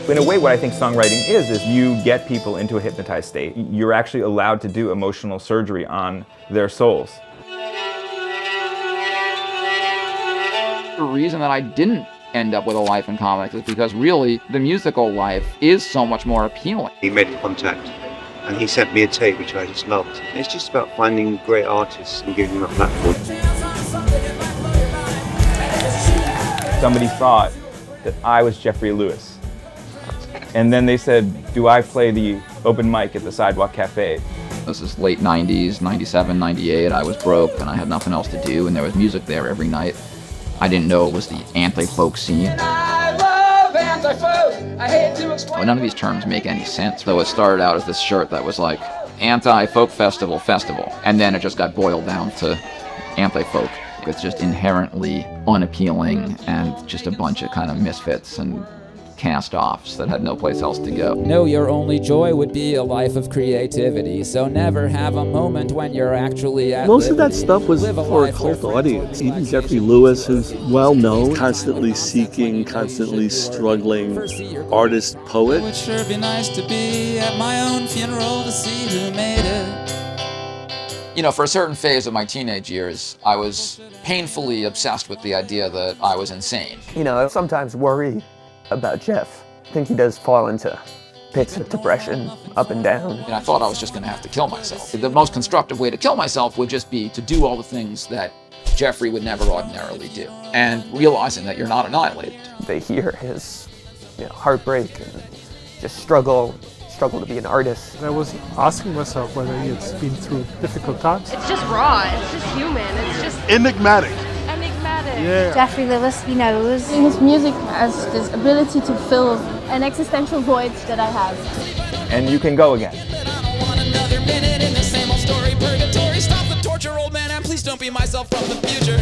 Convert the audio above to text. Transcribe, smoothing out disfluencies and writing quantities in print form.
In a way, what I think songwriting is you get people into a hypnotized state. You're actually allowed to do emotional surgery on their souls. The reason that I didn't end up with a life in comics is because really the musical life is so much more appealing. He made contact and he sent me a tape which I just loved. It's just about finding great artists and giving them a platform. Somebody thought that I was Jeffrey Lewis. And then they said, do I play the open mic at the Sidewalk Cafe? This is late 90s, 97, 98. I was broke and I had nothing else to do, and there was music there every night. I didn't know it was the anti-folk scene. I love anti-folk. I hate to explain. Well, none of these terms make any sense, though it started out as this shirt that was like anti-folk festival, and then it just got boiled down to anti-folk. It's just inherently unappealing and just a bunch of kind of misfits and cast-offs that had no place else to go. No, your only joy would be a life of creativity, so never have a moment when you're actually at Most of that liberty. stuff was Live a for a life cult where audience. friends Even would Jeffrey watch Lewis, you. who's well-known, constantly seeking, constantly struggling artist, poet. It would sure be nice to be at my own funeral to see who made it. You know, for a certain phase of my teenage years, I was painfully obsessed with the idea that I was insane. You know, I sometimes worry about Jeff. I think he does fall into pits of depression, up and down. And I thought I was just going to have to kill myself. The most constructive way to kill myself would just be to do all the things that Jeffrey would never ordinarily do. And realizing that you're not annihilated. They hear his heartbreak and just struggle to be an artist. I was asking myself whether he had been through difficult times. It's just raw, it's just human, it's just Enigmatic. enigmatic. Yeah. Jeffrey Lewis, he knows. His music has this ability to fill an existential void that I have. And you can go again. I don't want another minute in the same old story, purgatory. Stop the torture, old man, and please don't be myself from the future.